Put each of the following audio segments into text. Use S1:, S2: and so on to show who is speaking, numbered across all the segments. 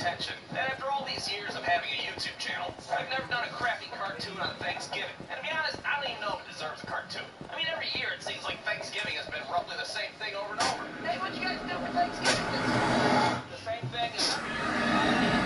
S1: attention. And after all these years of having a YouTube channel, I've never done a crappy cartoon on Thanksgiving. And to be honest, I don't even know if it deserves a cartoon. I mean, every year it seems like Thanksgiving has been roughly the same thing over and over. Hey, what you guys do for Thanksgiving? The same thing as every year.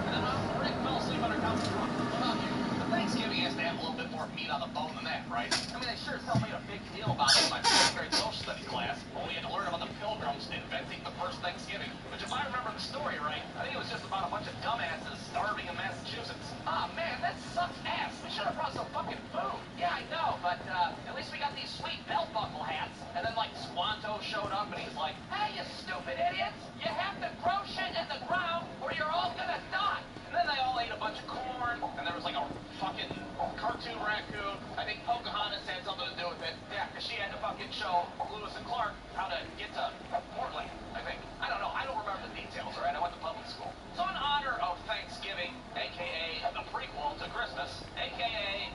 S1: And then Rick fell asleep on our couch. What about you? The Thanksgiving has to have a little bit more meat on the bone than that, right? I mean, they sure as hell made a big deal about it in my first grade social studies class. Only had to learn about the Pilgrims inventing the first Thanksgiving. Which, if I remember the story right, I think it was just about a bunch of dumbasses starving in Massachusetts. Ah, man, that sucks ass. We should have brought some fucking food. Yeah, I know, but at least we got these sweet belt buckle hats. And then, like, Squanto showed up and he's like, hey, you stupid idiots, you have to grow shit in the ground or you're all gonna die. And then they all ate a bunch of corn, and there was like a fucking cartoon raccoon. I think Pocahontas had something to do with it. Yeah, because she had to fucking show Lewis and Clark how to get to Portland, I think. I don't know. I don't remember the details, all right? I went to public school. So in honor of Thanksgiving, a.k.a. the prequel to Christmas, a.k.a.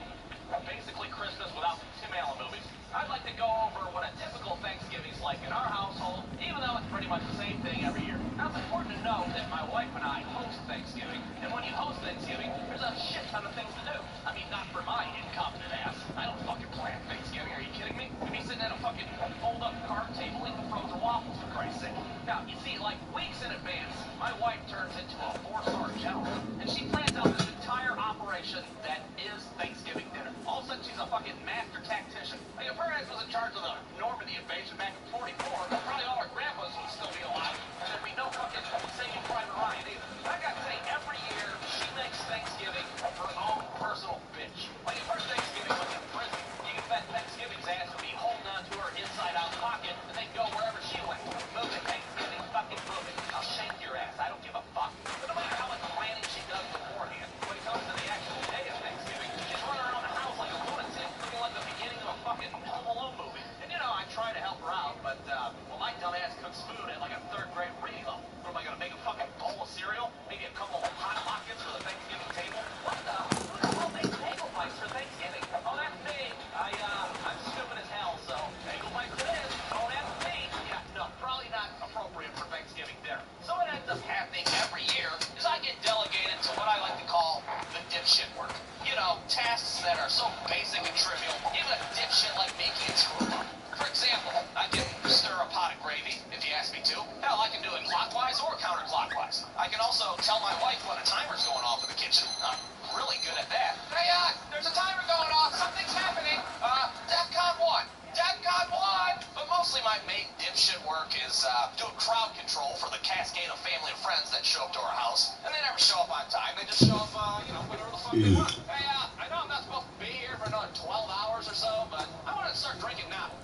S1: basically Christmas without the Tim Allen movies, I'd like to go over what a typical Thanksgiving's like in our household, even though it's pretty much the same thing every year. Now, it's important to know that my wife and I host Thanksgiving, and when you host Thanksgiving, there's a shit ton of things to do. I mean, not for my incompetent ass. I don't fucking plan Thanksgiving. Are you kidding me? We'd be sitting at a fucking fold-up card table eating frozen waffles, for Christ's sake. Now, you see, like weeks in advance, my wife turns into a four-star general, and she plans out this entire operation that is Thanksgiving dinner. All of a sudden, she's a fucking master tactician. Like, if her ass was in charge of the Normandy invasion back in 44, probably all our grandpas would still be alive, and there'd be no fucking Saving Private Ryan either. I gotta say, every year, she makes Thanksgiving her own personal bitch. Like, if her Thanksgiving was in prison, you can bet Thanksgiving's ass would be holding on to her inside-out pocket, and they'd go wherever she went. Move it, Thanksgiving, fucking move it. I'll shank your ass. I don't give a fuck. But no matter how much planning she does beforehand, when it comes to the actual day of Thanksgiving, she's running around the house like a lunatic, looking like the beginning of a fucking Home Alone movie. And you know, I try to help her out, but, well, my dumbass cooks food at like a third-grade reading level. What am I gonna make a fucking bowl of cereal? Maybe a couple of Hot Pockets for the Thanksgiving table? What the? Who the hell makes bagel bites for Thanksgiving? Oh, that's me. I'm stupid as hell, so bagel bites it is. Oh, that's me. Yeah, no, probably not appropriate for Thanksgiving dinner. So what ends up happening every year is I get delegated to what I like to call the dipshit work. You know, tasks that are so basic and trivial, even a dipshit like me can't screw them up. For example, I can stir a pot of gravy, if you ask me to. Hell, I can do it clockwise or counterclockwise. I can also tell my wife when a timer's going off in the kitchen. I'm really good at that. Hey, there's a timer going off. Something's happening. DEFCON 1. DEFCON 1. But mostly my main dipshit work is doing crowd control for the cascade of family and friends that show up to our house. And they never show up on time. They just show up, whenever the fuck they want. Hey, I know I'm not supposed to be here for another 12 hours or so, but I want to start drinking now.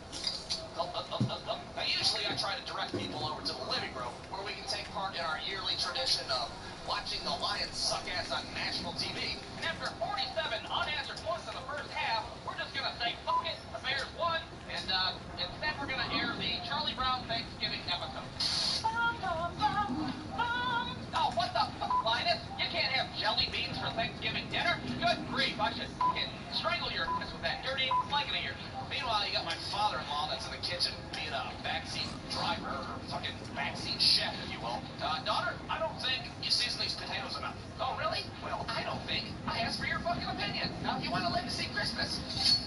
S1: Now, usually I try to direct people over to the living room where we can take part in our yearly tradition of watching the Lions suck ass on national TV. And after 47 unanswered points in the first half, we're just going to say, fuck it, the Bears won, and instead we're going to air the Charlie Brown Thanksgiving episode. Oh, what the fuck, Linus? You can't have jelly beans for Thanksgiving dinner? Good grief, I should fucking strangle your ass with that dirty blanket of yours. Meanwhile, you got my father-in-law that's in the kitchen being a backseat driver, or fucking backseat chef, if you will. Daughter, I don't think you season these potatoes enough. Oh, really? Well, I don't think. I asked for your fucking opinion. Now, if you want to live to see Christmas,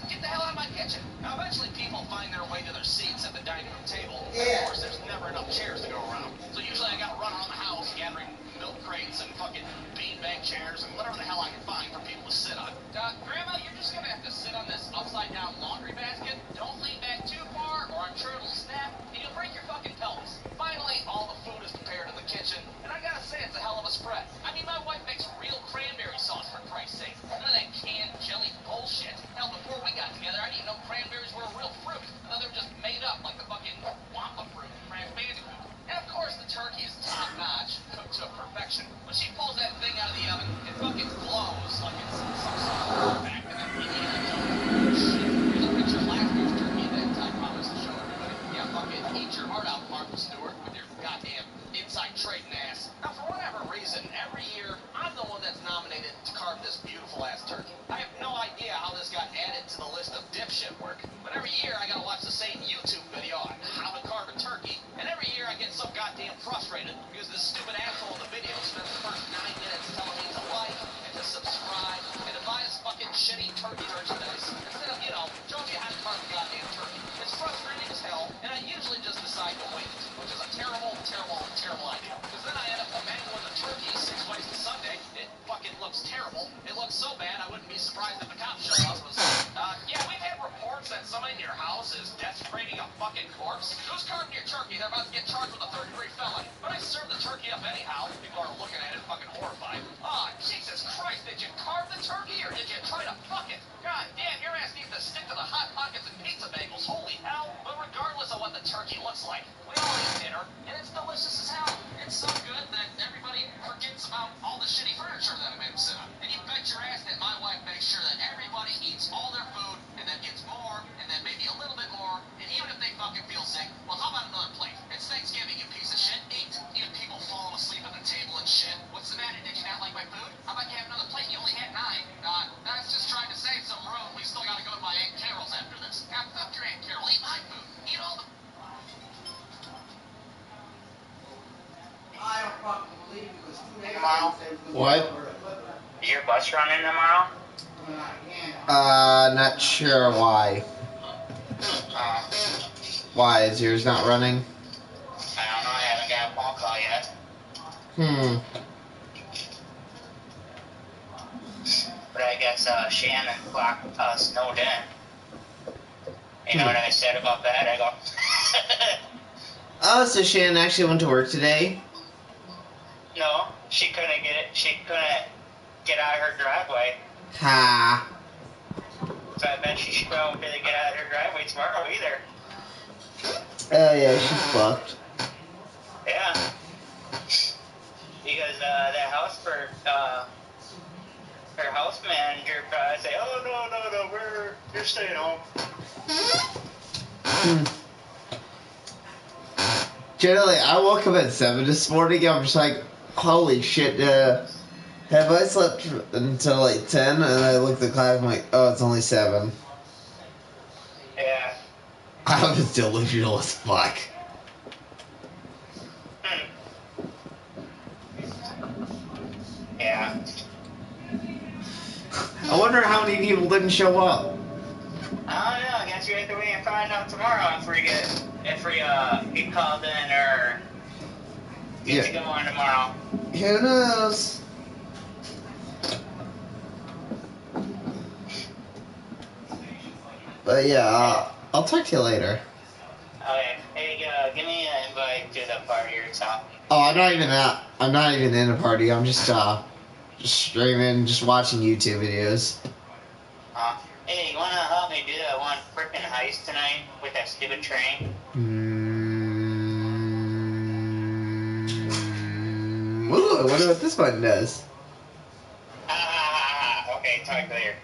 S1: get the hell out of my kitchen. Now, eventually people find their way to their seats at the dining room table. Yeah. Of course, there's never enough chairs to go around. So usually I gotta run around the house gathering milk crates and fucking beanbag chairs and whatever the hell I can find for people to sit on. Grandma, you're just gonna have to sit on this upside-down laundry basket. Don't lean back too far, or I'm sure it'll snap, and you'll break your fucking pelvis. Finally, all the food is prepared in the kitchen, and I gotta say, it's a hell of a spread. I mean, my wife makes real cranberry sauce, for Christ's sake. None of that canned jelly bullshit. Hell, before we got together, I didn't know cranberries were a real fruit. I thought they were just made up like the fucking
S2: What?
S3: Is your bus running tomorrow?
S2: Not sure why. Why? Is yours not running?
S3: I don't know. I haven't got a phone call yet. But I guess Shannon clocked snowed in. You know what I said about that? I go.
S2: Oh, so Shannon actually went to work today?
S3: No, she couldn't get it. She couldn't get out of her driveway.
S2: Ha.
S3: So I bet she won't be able to get out of her driveway tomorrow either.
S2: Oh yeah, she's fucked.
S3: Yeah. Because that house for her house manager probably say, "Oh no, you're staying home."
S2: Generally, I woke up at 7 this morning. I'm just like, holy shit, have I slept until like 10? And I look at the clock, I'm like, oh, it's only 7.
S3: Yeah.
S2: I was delusional as fuck.
S3: Yeah.
S2: I wonder how many people didn't show up.
S3: I don't know. I guess you have to wait and find out tomorrow if we get called in or get to go on tomorrow.
S2: Who knows? But yeah, I'll talk to you later.
S3: Okay. Hey, give me an invite to the party or something.
S2: Oh, I'm not even in a party. I'm just streaming, just watching YouTube videos.
S3: Hey, you wanna help me do that one frickin' heist tonight with that stupid train?
S2: Ooh, I wonder what this button does.
S3: Okay, talk later.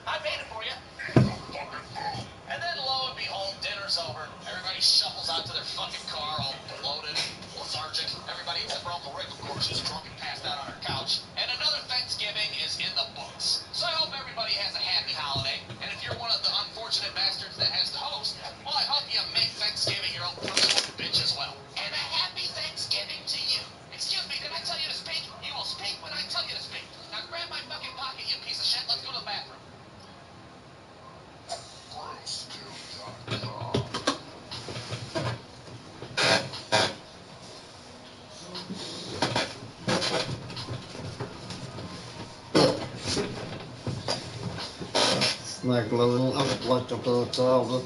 S1: I made it for you. And then lo and behold, dinner's over. Everybody shuffles out to their fucking car, all bloated, lethargic. Everybody except for Uncle Rick, of course, who's drunk and passed out on her couch. And another Thanksgiving is in the books. So I hope everybody has a happy holiday. And if you're one of the unfortunate bastards that has to host, well, I hope you make Thanksgiving your own personal bitch as well. And a happy Thanksgiving to you. Excuse me, did I tell you to speak? You will speak when I tell you to speak. Now grab my fucking pocket, you piece of shit. Let's go to the bathroom.
S2: Like living up like a tablet.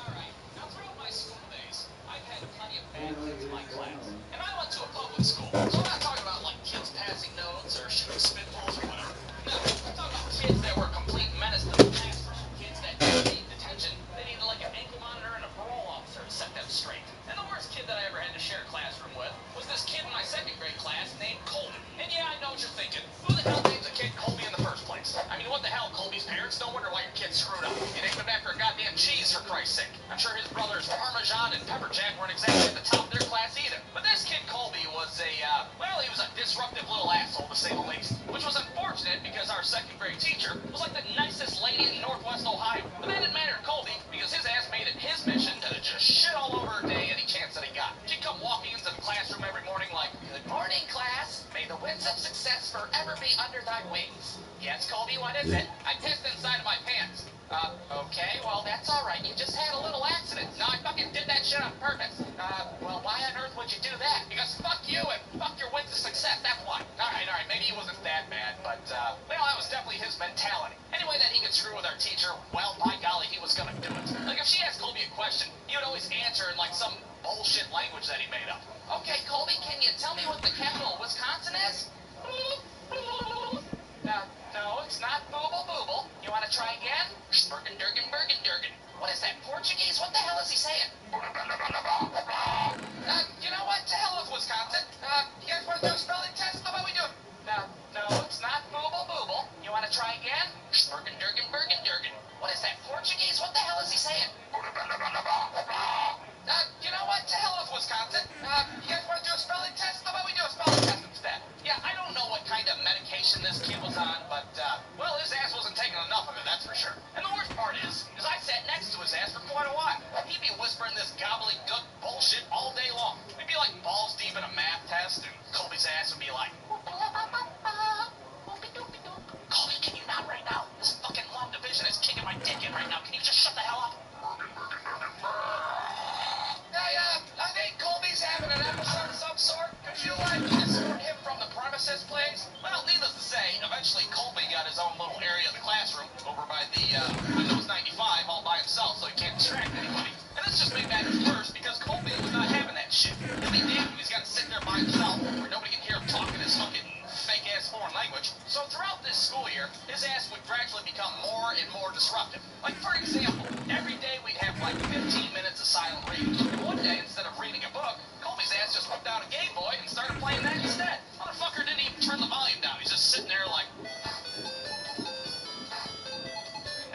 S1: Alright, now throughout my school days, I've had plenty of bad kids in my class. And I went to a public school, so I'm not talking about like kids passing notes or shooting spitballs or whatever. No, I'm talking about kids that were a complete menace to the classroom. Kids that didn't need detention. They needed like an ankle monitor and a parole officer to set them straight. And the worst kid that I ever had to share a classroom with was this kid in my second grade class named Colby. And yeah, I know what you're thinking. Who the hell names a kid Colby in the first place? I mean, what the hell, Colby's parents? No wonder why your kid screwed up. You named him after a goddamn cheese, for Christ's sake. I'm sure his brothers Parmesan and Pepper Jack weren't exactly at the top of their class either. But this kid Colby was he was a disruptive little asshole to say the least. Which was unfortunate because our second grade teacher was like the nicest lady in Northwest Ohio. But that didn't matter to Colby because his ass made it his mission to just shit all over her day any chance that he got. She'd come walking into the classroom every morning like, "Good morning, class. May the winds of success forever be under thy wings." "Yes, Colby, what is it?" "I pissed inside of my pants." Okay, well, that's alright. You just had a little accident." "No, I fucking did that shit on purpose." Well, why on earth would you do that?" "Because fuck you and fuck your wins of success, that's why." Alright, maybe he wasn't that bad, but, well, that was definitely his mentality. Anyway, that he could screw with our teacher, well, by golly, he was gonna do it. Like, if she asked Colby a question, he would always answer in, like, some bullshit language that he made up. "Okay, Colby, can you tell me what the capital of Wisconsin is?" No, it's not Booble Booble. You want to try again? Bergen. What is that, Portuguese? What the hell is he saying? You know what? To hell with Wisconsin. You guys want to do a spelling test? How about we do it? No, it's not Booble Booble. You want to try again? Bergen. What is that, Portuguese? What the hell is he saying? process plays? Well, needless to say, eventually Colby got his own little area of the classroom over by the Windows 95 all by himself so he can't distract anybody. And this just made matters worse because Colby was not having that shit. He'll be damned if he's got to sit there by himself where nobody can hear him talking his fucking fake-ass foreign language. So throughout this school year, his ass would gradually become more and more disruptive. Like, for example, every day we'd have like 15 minutes of silent reading. And one day, instead of reading a book, Colby's ass just whipped out a Game Boy and started playing that instead. Motherfucker didn't even turn the volume down. He's just sitting there like...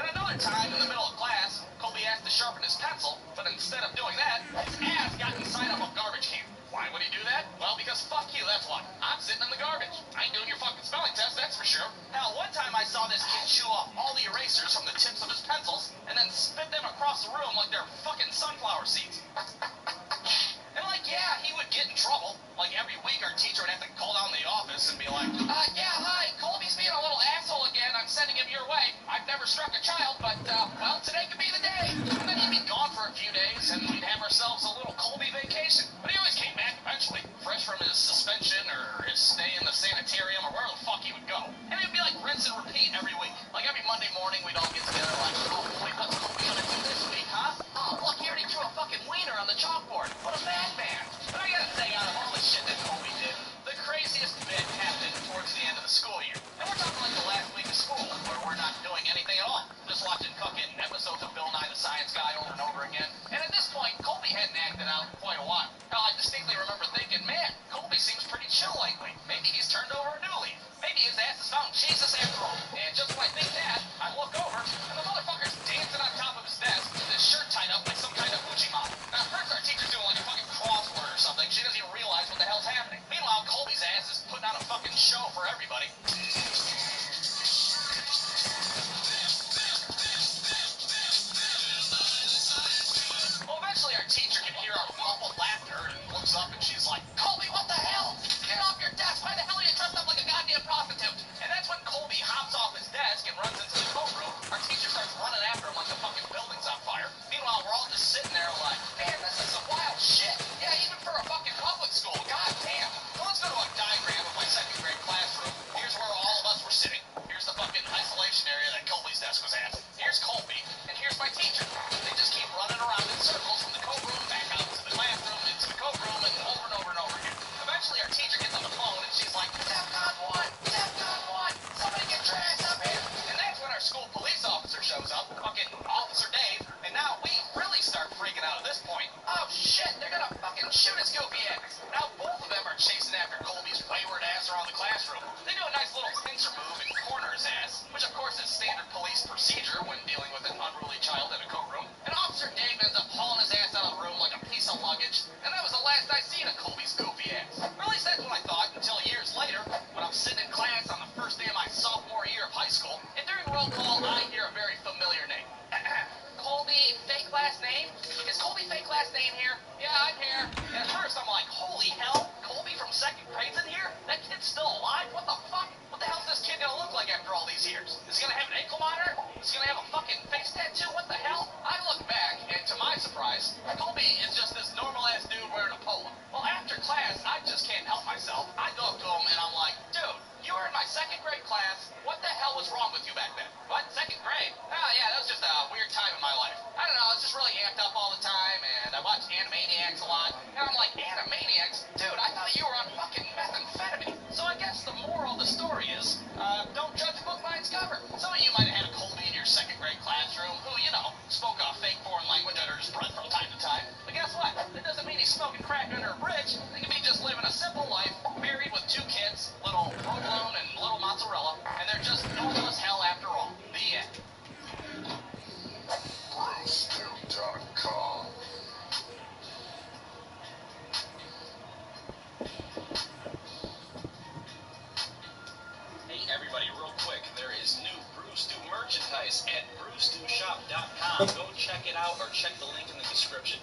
S1: And another time, in the middle of class, Colby asked to sharpen his pencil, but instead of doing that, his ass got inside of a garbage can. Why would he do that? Well, because fuck you, that's why. I'm sitting in the garbage. I ain't doing your fucking spelling test, that's for sure. Hell, one time I saw this kid chew off all the erasers from the tips of his pencils and then spit them across the room like they're fucking sunflower seeds. And like, yeah, he would get in trouble. Like every week our teacher would have to call down the office and be like, yeah, hi, Colby's being a little asshole again. I'm sending him your way. I've never struck a child, but, well, today could be the day. And then he'd be gone for a few days and we'd have ourselves a little Colby vacation. But he always came back eventually, fresh from his suspension or his stay in the sanitarium or where the fuck he would go. And it'd be like rinse and repeat every week. Like every Monday morning we'd all get together like, oh, wait, what's Colby gonna do this week, huh? Oh, look, he already drew a fucking wiener on the chalkboard. What a madman. But I gotta say, out of all the shit that Colby did, the craziest bit happened towards the end of the school year. And we're talking like the last week of school, where we're not doing anything at all. Just watching fucking episodes of Bill Nye the Science Guy over and over again. And at this point, Colby hadn't acted out in quite a while. Now, I distinctly remember thinking, man, Colby seems pretty chill lately. Maybe he's turned over a new leaf. Maybe his ass has found Jesus after all. And just when I think that, I look over, and the motherfucker's dancing on top of his desk with his shirt tied up like some kind of Uchi model. Now, at first our teacher's doing like a fucking crossword or something. She doesn't even realize what the hell's happening. Meanwhile, Colby's ass is putting on a fucking show for everybody. Well, eventually our teacher can hear our muffled laughter and looks up and she's like, Colby, what the hell? Get off your desk. Why the hell are you dressed up like a goddamn prostitute? And that's when Colby hops off his desk and runs into the coat room. Our teacher starts running after him like the fucking building's on fire. Meanwhile, we're all just sitting there like, man, this is some wild shit. Yeah, even for a fucking public school. God damn. Well, let's go to a diagram of my second grade classroom. Here's where all of us were sitting. Here's the fucking isolation area that Colby's desk was at. Here's Colby, and here's my teacher. They just keep running around in circles from the coat room back out to the classroom, into the coat room, and over again. Eventually, our teacher gets on the phone, and she's like, DEFCON 1! DEFCON 1! Somebody get your ass up here! And that's when our school police officer shows up, fucking Officer Dave, and now we really start freaking out at this point. Oh, shit, they're gonna fucking shoot his goofy ass. Now both of them are chasing after Colby's wayward ass around the classroom. They do a nice little pincer move and corner his ass, which of course is standard police procedure when dealing with an unruly child in a coat room. And Officer Dave ends up hauling his ass out of the room like a piece of luggage, and that was the last I seen of Colby's goofy ass. Or at least that's what I thought until years later, when I'm sitting in class on the first day of my sophomore year of high school, and during roll call, I hear a very familiar name. Colby, fake last name? Is Colby fake last name here? Yeah, I'm here. And at first I'm like, holy hell, Colby from second grade's in here? That kid's still alive? What the fuck? What the hell's this kid gonna look like after all these years? Is he gonna have an ankle monitor? Is he gonna have a fucking face tattoo? What the hell? I look back, and to my surprise, Colby is just this normal-ass dude wearing a polo. Well, after class, I just can't help myself. I go up to him and I'm like, dude, you were in my second grade class. What the hell was wrong with you back then? What? Second grade? Oh, yeah, that was just a weird time in my life. I don't know, I was just really amped up all the time, and I watched Animaniacs a lot. And I'm like, Animaniacs? Dude, I thought you were on fucking methamphetamine. So I guess the moral of the story is, don't judge a book by its cover. Some of you might have had a Colby in your second grade classroom who, you know, spoke a fake foreign language under his breath from time to time. But guess what? That doesn't mean he's smoking crack under a bridge. They can be just living a simple life, married with 2 kids, little provolone and little mozzarella, and they're just normal as hell after all. The end. BruceDude.com. Hey everybody, real quick, there is new Bruce Dude merchandise at BruceDudeShop.com. Go check it out or check the link in the description.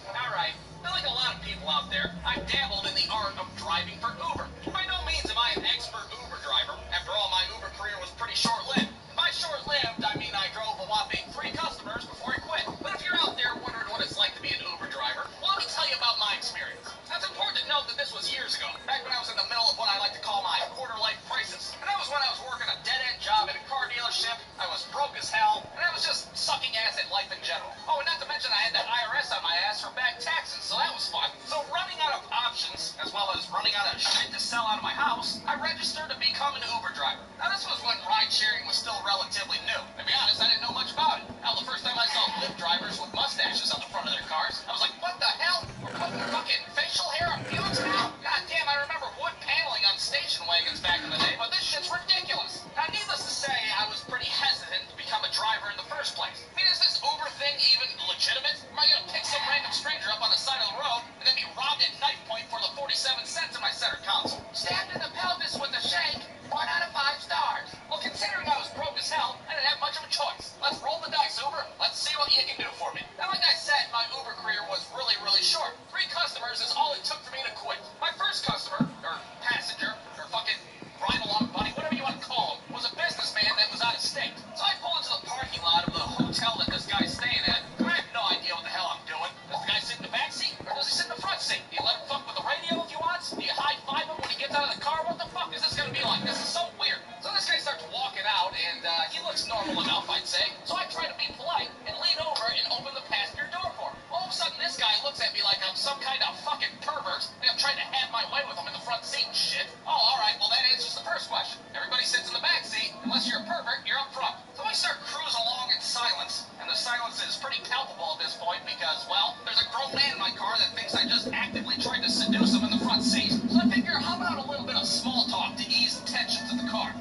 S1: Alright, like a lot of people out there, I've dabbled in the art of driving for Uber. By no means am I an expert Uber driver. After all, my Uber career was pretty short-lived. By short-lived, I mean I drove a whopping 3 customers before I quit. But if you're out there wondering what it's like to be an Uber driver, well, let me tell you about my experience. Now, it's important to note that this was years ago, back when I was in the middle of what I like to call my quarter-life crisis. And that was when I was working a dead-end job at a car dealership. I was broke as hell, and I was just sucking ass at life in general. Oh, and not to mention I had the IRS on my ass for back taxes, so that was fun. So running out of options, as well as running out of shit to sell out of my house, I registered to become an Uber driver. Now, this was when ride-sharing was still relatively new. To be honest, I didn't know much about it. Hell, the first time I saw Lyft drivers with mustaches on the front of their cars, I was like, what the hell? We're putting fucking facial hair on Buicks now? God damn, I remember wood paneling on station wagons back in the day, but this shit's ridiculous. Now, needless to say, I was pretty hesitant to become a driver in the first place. I mean, is this Uber thing even legitimate? Am I gonna pick some random stranger up on the side of the road and then be robbed at knife point for the 47 cents in my center console? Stabbed in the pelvis with a shake, 1 out of 5 stars. Well, considering I was broke as hell, I didn't have much of a choice. Let's roll the dice, Uber. Let's see what you can do for me. Now, like I said, my Uber career was really, really short. 3 customers is all it took for me to quit. My first customer, or passenger, or fucking ride-along buddy, whatever you want to call him, was a businessman that was out of state. So I pull into the parking lot of the hotel that this guy's staying at, and I have no idea what the hell I'm doing. Does the guy sit in the back seat, or does he sit in the front seat? Do you let him fuck with the radio if he wants? Do you high-five him when he gets out of the car? What the fuck is this gonna be like? This is so weird. So this guy starts walking out, and he looks normal enough, I'd say. So I try to be polite and lean over and open the passenger door for him. All of a sudden, this guy looks at me like I'm some kind of fucking pervert, and I'm trying to have my way with him in the front seat and shit. Oh, alright, well that answers the first question. Everybody sits in the back seat. Unless you're a pervert, you're up front. So I start cruising along in silence, and the silence is pretty palpable at this point because, well, there's a grown man in my car that thinks I just actively tried to seduce him in the front seat. So I figure, how about a little bit of small talk to ease the tensions in the car?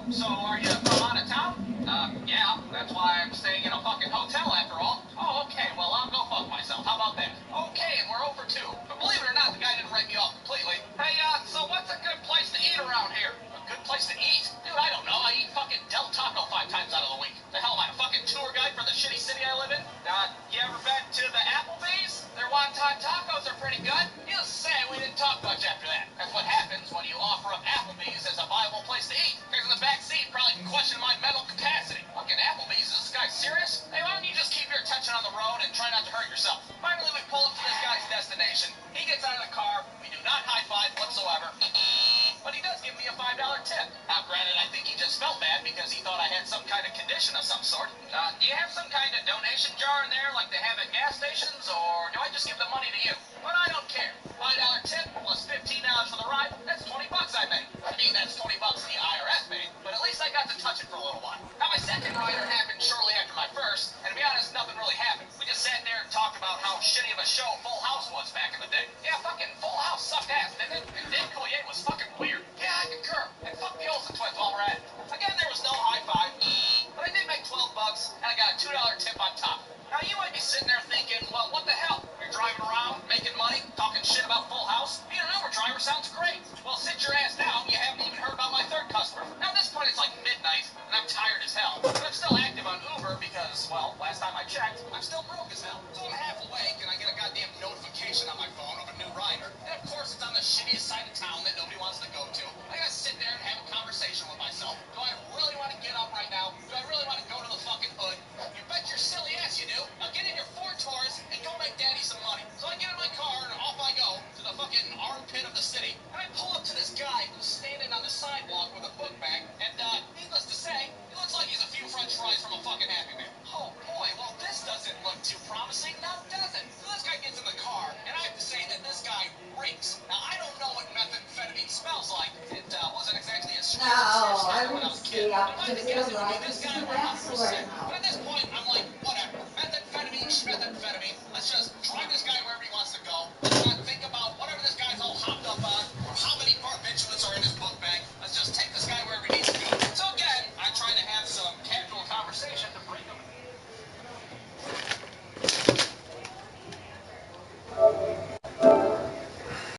S1: So are you from out of town? Yeah, that's why I'm staying in a fucking hotel after all. Oh, okay, well, I'll go fuck myself. How about that? Okay, and we're over 2. But believe it or not, the guy didn't write me off completely. Hey, so what's a good place to eat around here? A good place to eat? Dude, I don't know. I eat fucking Del Taco 5 times out of the week. The hell am I, a fucking tour guide for the shitty city I live in? You ever been to the Applebee's? Their wonton tacos are pretty good. Needless to say, we didn't talk much after that. That's what happens when you offer up Applebee's as a viable place to eat. Because in the back seat, probably can question my mental capacity. Fucking Applebee's, is this guy serious? Hey, why don't you just keep your attention on the road and try not to hurt yourself? Finally, we pull up to this guy's destination. He gets out of the car. We do not high-five whatsoever. But he does give me a $5 tip. Now, granted, I think he just felt bad because he thought I had some kind of condition of some sort. Do you have some kind of donation jar in there like they have at gas stations, or do I just give the money to you? But I don't care. $5 tip plus $15 for the ride, that's 20 bucks I made. I mean, that's 20 bucks the IRS made, but at least I got to touch it for a little while. Now, my second rider happened shortly after my first, and to be honest, nothing really happened. We just sat there and talked about how shitty of a show Full House was back in the day. Yeah, fucking Full House sucked ass, didn't it? And Dave Coulier was fucking weird. Yeah, I concur. And fuck the Olsen twins while we're at it. Again, there was no high five, but I did make 12 bucks, and I got a $2 tip on top. Now, you might be sitting there thinking, well, what the hell? You're driving around, making money, talking shit about Full House? Being an Uber driver sounds great. Well, sit your ass down. You haven't even heard about my third customer. Now, at this point, it's like midnight, and I'm tired as hell. But I'm still active on Uber because, well, last time I checked, I'm still broke as hell. So I'm half awake, and I get a goddamn notification on my phone of a new rider. And, of course, it's on the shittiest side of town that nobody wants to go to. I gotta sit there and have a conversation with myself. Do I really want to get up right now? Do I really want to go to the fucking hood? You bet your silly ass you do. Now get in your Ford Taurus and go make daddy some money. So I get in my car and off I go to the fucking armpit of the city. And I pull up to this guy who's standing on the sidewalk with a book bag. And, needless to say, he looks like he's a few french fries from a fucking Happy Meal. Oh boy, well this doesn't look too promising, now does it? So this guy gets in the car, and I have to say that this guy reeks. Now I don't know what methamphetamine smells like. It wasn't exactly a sweet
S4: I
S1: when I
S4: would
S1: was a kid.
S4: stay
S1: But
S4: up
S1: if I had
S4: to
S1: to
S4: the
S1: guess, it would be
S4: right
S1: this
S4: to
S1: guy
S4: the
S1: 100%.
S4: right now.
S1: But at this point, I'm like, whatever. Methamphetamine, schmethamphetamine. Let's just drive this guy wherever he wants to go. Let's not